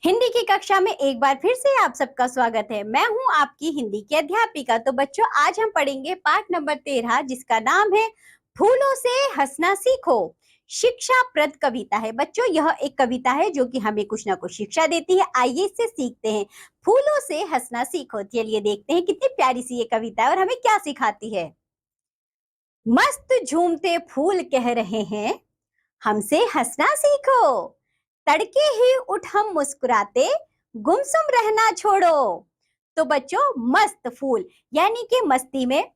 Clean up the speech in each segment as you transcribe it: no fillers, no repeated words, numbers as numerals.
हिंदी की कक्षा में एक बार फिर से आप सबका स्वागत है। मैं हूं आपकी हिंदी की अध्यापिका। तो बच्चों, आज हम पढ़ेंगे पाठ नंबर 13 जिसका नाम है फूलों से हंसना सीखो। शिक्षाप्रद कविता है बच्चों। यह एक कविता है जो कि हमें कुछ ना कुछ शिक्षा देती है। आइए इससे सीखते हैं। फूलों से हंसना सीखो। चलिए देखते हैं कितनी प्यारी सी ये कविता है और हमें क्या सिखाती है। मस्त झूमते फूल कह रहे हैं, हमसे हंसना सीखो। तड़के ही उठ हम मुस्कुराते, गुमसुम रहना छोड़ो। तो बच्चों, मस्त फूल यानी कि मस्ती में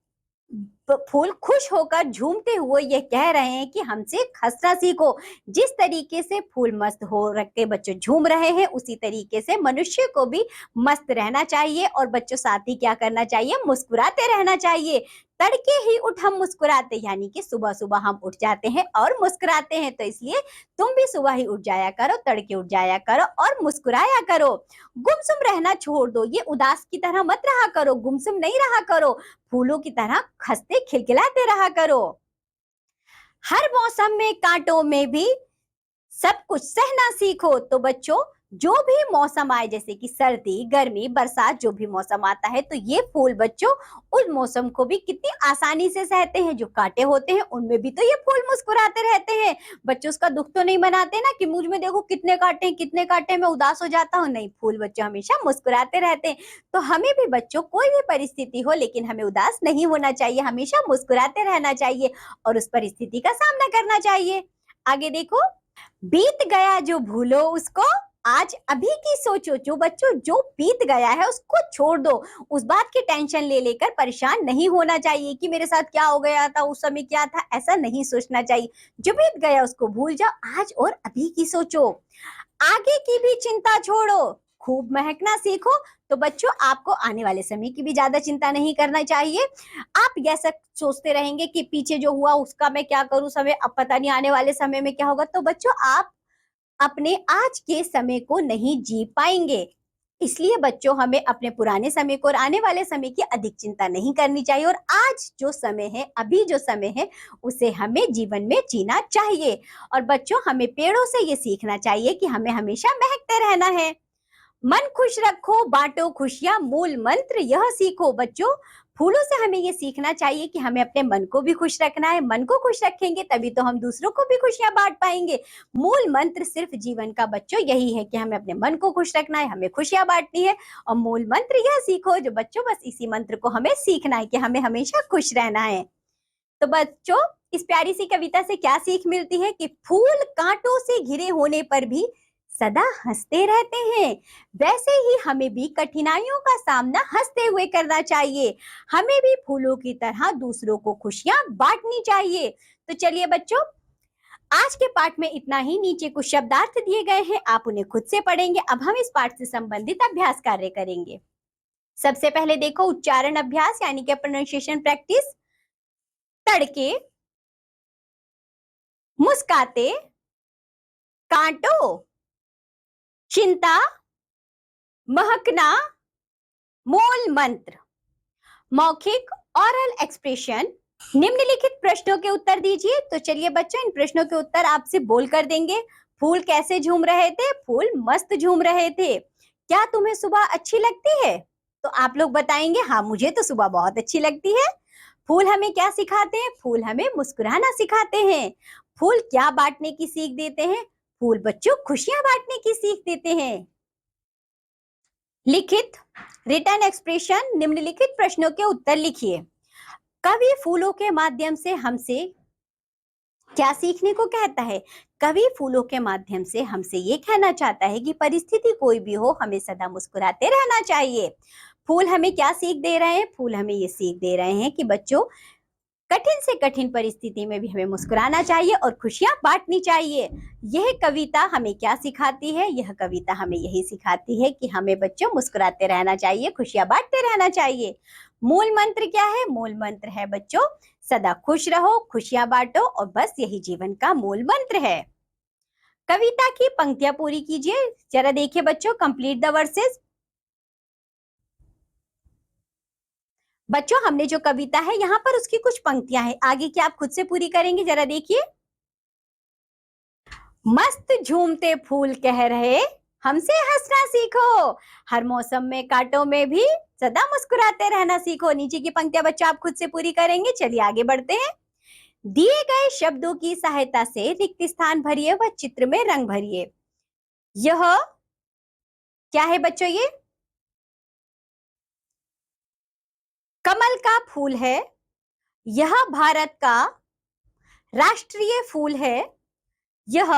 फूल खुश होकर झूमते हुए ये कह रहे हैं कि हमसे हंसना सीखो। जिस तरीके से फूल मस्त हो रखे बच्चों झूम रहे हैं, उसी तरीके से मनुष्य को भी मस्त रहना चाहिए। और बच्चों, साथ ही क्या करना चाहिए? मुस्कुराते रहना चाहिए। तड़के ही उठ हम मुस्कुराते यानी कि सुबह सुबह हम उठ जाते हैं और मुस्कुराते हैं। तो इसलिए तुम भी सुबह ही उठ जाया करो, तड़के उठ जाया करो और मुस्कुराया करो। गुमसुम रहना छोड़ दो। ये उदास की तरह मत रहा करो, गुमसुम नहीं रहा करो। फूलों की तरह हंसते खिलखिलाते रहा करो। हर मौसम में कांटों में भी सब कुछ सहना सीखो। तो बच्चों, जो भी मौसम आए, जैसे कि सर्दी, गर्मी, बरसात, जो भी मौसम आता है, तो ये फूल बच्चों उस मौसम को भी कितनी आसानी से सहते हैं। जो कांटे होते हैं उनमें भी तो ये फूल मुस्कुराते रहते हैं। बच्चों उसका दुख तो नहीं मनाते ना कि मुझ में देखो कितने कांटे हैं, कितने कांटे, मैं उदास हो जाता हूँ। नहीं, फूल बच्चों हमेशा मुस्कुराते रहते हैं। तो हमें भी बच्चों, कोई भी परिस्थिति हो, लेकिन हमें उदास नहीं होना चाहिए, हमेशा मुस्कुराते रहना चाहिए और उस परिस्थिति का सामना करना चाहिए। आगे देखो, बीत गया जो भूलो उसको, आज अभी की सोचो। जो बच्चों, जो बीत गया है उसको छोड़ दो। उस बात की टेंशन ले लेकर परेशान नहीं होना चाहिए कि मेरे साथ क्या हो गया था, उस समय क्या था, ऐसा नहीं सोचना चाहिए। जो बीत गया उसको भूल जाओ, आज और अभी की सोचो। आगे की भी चिंता छोड़ो, खूब महकना सीखो। तो बच्चों, आपको आने वाले समय की भी ज्यादा चिंता नहीं करना चाहिए। आप ऐसा सोचते रहेंगे कि पीछे जो हुआ उसका मैं क्या करूं, समय अब पता नहीं आने वाले समय में क्या होगा। तो बच्चों, आप अपने आज के समय को नहीं जी पाएंगे। इसलिए बच्चों, हमें अपने पुराने समय को और आने वाले समय की अधिक चिंता नहीं करनी चाहिए। और आज जो समय है, अभी जो समय है, उसे हमें जीवन में जीना चाहिए। और बच्चों, हमें पेड़ों से ये सीखना चाहिए कि हमें हमेशा महकते रहना है। मन खुश रखो, बांटो खुशियां, मूल मंत्र यह सीखो। बच्चों, फूलों से हमें ये सीखना चाहिए कि हमें अपने मन को भी खुश रखना है। मन को खुश रखेंगे तभी तो हम दूसरों को भी खुशियां बांट पाएंगे। मूल मंत्र सिर्फ जीवन का बच्चों यही है कि हमें अपने मन को खुश रखना है, हमें खुशियां बांटनी है। और मूल मंत्र यह सीखो जो बच्चों, बस इसी मंत्र को हमें सीखना है कि हमें हमेशा खुश रहना है। तो बच्चों, इस प्यारी सी कविता से क्या सीख मिलती है कि फूल कांटों से घिरे होने पर भी सदा हंसते रहते हैं। वैसे ही हमें भी कठिनाइयों का सामना हंसते हुए करना चाहिए। हमें भी फूलों की तरह दूसरों को खुशियां बांटनी चाहिए। तो चलिए बच्चों, आज के पाठ में इतना ही। नीचे कुछ शब्दार्थ दिए गए हैं, आप उन्हें खुद से पढ़ेंगे। अब हम इस पाठ से संबंधित अभ्यास कार्य करेंगे। सबसे पहले देखो, उच्चारण अभ्यास यानी कि प्रोनाउंसिएशन प्रैक्टिस। तड़के, मुस्काते, कांटों, चिंता, महकना, मूल मंत्र। मौखिक ऑरल एक्सप्रेशन। निम्नलिखित प्रश्नों के उत्तर दीजिए। तो चलिए बच्चों, इन प्रश्नों के उत्तर आपसे बोल कर देंगे। फूल कैसे झूम रहे थे? फूल मस्त झूम रहे थे। क्या तुम्हें सुबह अच्छी लगती है? तो आप लोग बताएंगे, हाँ मुझे तो सुबह बहुत अच्छी लगती है। फूल हमें क्या सिखाते हैं? फूल हमें मुस्कुराना सिखाते हैं। फूल क्या बांटने की सीख देते हैं? फूल बच्चों खुशियां बांटने की सीख देते हैं। लिखित रिटन एक्सप्रेशन। निम्नलिखित प्रश्नों के उत्तर लिखिए। कवि फूलों के माध्यम से हमसे क्या सीखने को कहता है? कवि फूलों के माध्यम से हमसे ये कहना चाहता है कि परिस्थिति कोई भी हो, हमें सदा मुस्कुराते रहना चाहिए। फूल हमें क्या सीख दे रहे हैं? फूल हमें ये सीख दे रहे हैं कि बच्चों, कठिन से कठिन परिस्थिति में भी हमें मुस्कुराना चाहिए और खुशियां बांटनी चाहिए। यह कविता हमें क्या सिखाती है? यह कविता हमें यही सिखाती है कि हमें बच्चों मुस्कुराते रहना चाहिए, खुशियां बांटते रहना चाहिए। मूल मंत्र क्या है? मूल मंत्र है बच्चों, सदा खुश रहो, खुशियां बांटो, और बस यही जीवन का मूल मंत्र है। कविता की पंक्तियां पूरी कीजिए। जरा देखिए बच्चों, कंप्लीट द वर्सेस। बच्चों, हमने जो कविता है यहाँ पर उसकी कुछ पंक्तियां हैं, आगे की आप खुद से पूरी करेंगे। जरा देखिए। मस्त झूमते फूल कह रहे, हमसे हंसना सीखो। हर मौसम में कांटों में भी सदा मुस्कुराते रहना सीखो। नीचे की पंक्तियां बच्चों आप खुद से पूरी करेंगे। चलिए आगे बढ़ते हैं। दिए गए शब्दों की सहायता से रिक्त स्थान भरिए व चित्र में रंग भरिए। यह क्या है बच्चों? ये कमल का फूल है। यह भारत का राष्ट्रीय फूल है। यह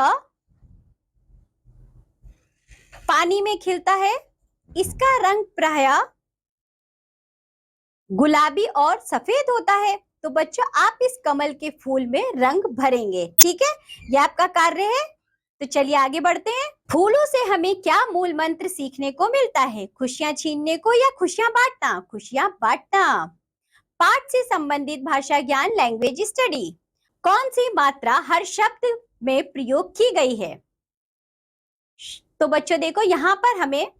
पानी में खिलता है। इसका रंग प्रायः गुलाबी और सफेद होता है। तो बच्चों आप इस कमल के फूल में रंग भरेंगे। ठीक है, यह आपका कार्य है। तो चलिए आगे बढ़ते हैं। फूलों से हमें क्या मूल मंत्र सीखने को मिलता है? खुशियां छीनने को या खुशियां बांटना? खुशियां बांटना। पाठ से संबंधित भाषा ज्ञान, लैंग्वेज स्टडी। कौन सी मात्रा हर शब्द में प्रयोग की गई है? तो बच्चों देखो यहाँ पर हमें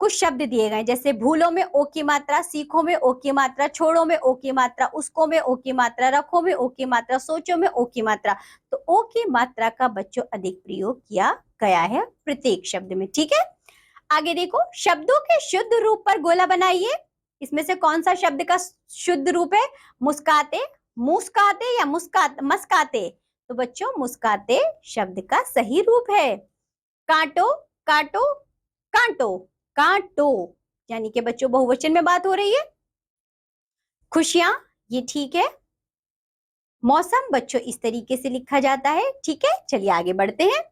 कुछ शब्द दिए गए, जैसे भूलो में ओ की मात्रा, सीखो में ओ की मात्रा, छोड़ो में ओ की मात्रा, उसको में ओ की मात्रा, रखो में ओ की मात्रा, सोचो में ओ की मात्रा। तो ओ की मात्रा का बच्चों अधिक प्रयोग किया गया है प्रत्येक शब्द में। ठीक है, आगे देखो। शब्दों के शुद्ध रूप पर गोला बनाइए। इसमें से कौन सा शब्द का शुद्ध रूप है? मुस्काते, मुस्काते या मस्काते? तो बच्चों मुस्काते शब्द का सही रूप है। काटो, काटो, कांटो, कांटो, यानी कि बच्चों बहुवचन में बात हो रही है। खुशियां, ये ठीक है। मौसम बच्चों इस तरीके से लिखा जाता है। ठीक है, चलिए आगे बढ़ते हैं।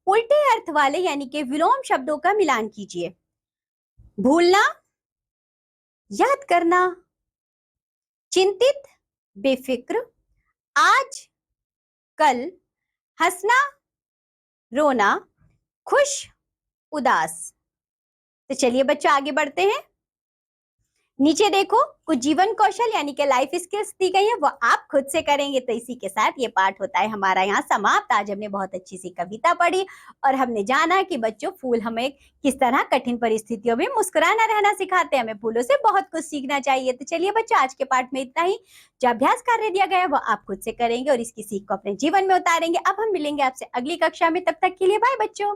उल्टे अर्थ वाले यानी कि विलोम शब्दों का मिलान कीजिए। भूलना, याद करना, चिंतित, बेफिक्र, आज, कल, हंसना, रोना, खुश, उदास। तो चलिए बच्चों आगे बढ़ते हैं। नीचे देखो कुछ जीवन कौशल यानी कि लाइफ स्किल्स दी गई है, वो आप खुद से करेंगे। तो इसी के साथ ये पाठ होता है हमारा यहाँ समाप्त। आज हमने बहुत अच्छी सी कविता पढ़ी और हमने जाना कि बच्चों फूल हमें किस तरह कठिन परिस्थितियों में मुस्कुराना रहना सिखाते हैं। हमें फूलों से बहुत कुछ सीखना चाहिए। तो चलिए बच्चों आज के पाठ में इतना ही। जो अभ्यास कार्य दिया गया है वो आप खुद से करेंगे और इसकी सीख को अपने जीवन में उतारेंगे। अब हम मिलेंगे आपसे अगली कक्षा में। तब तक के लिए बाय बच्चों।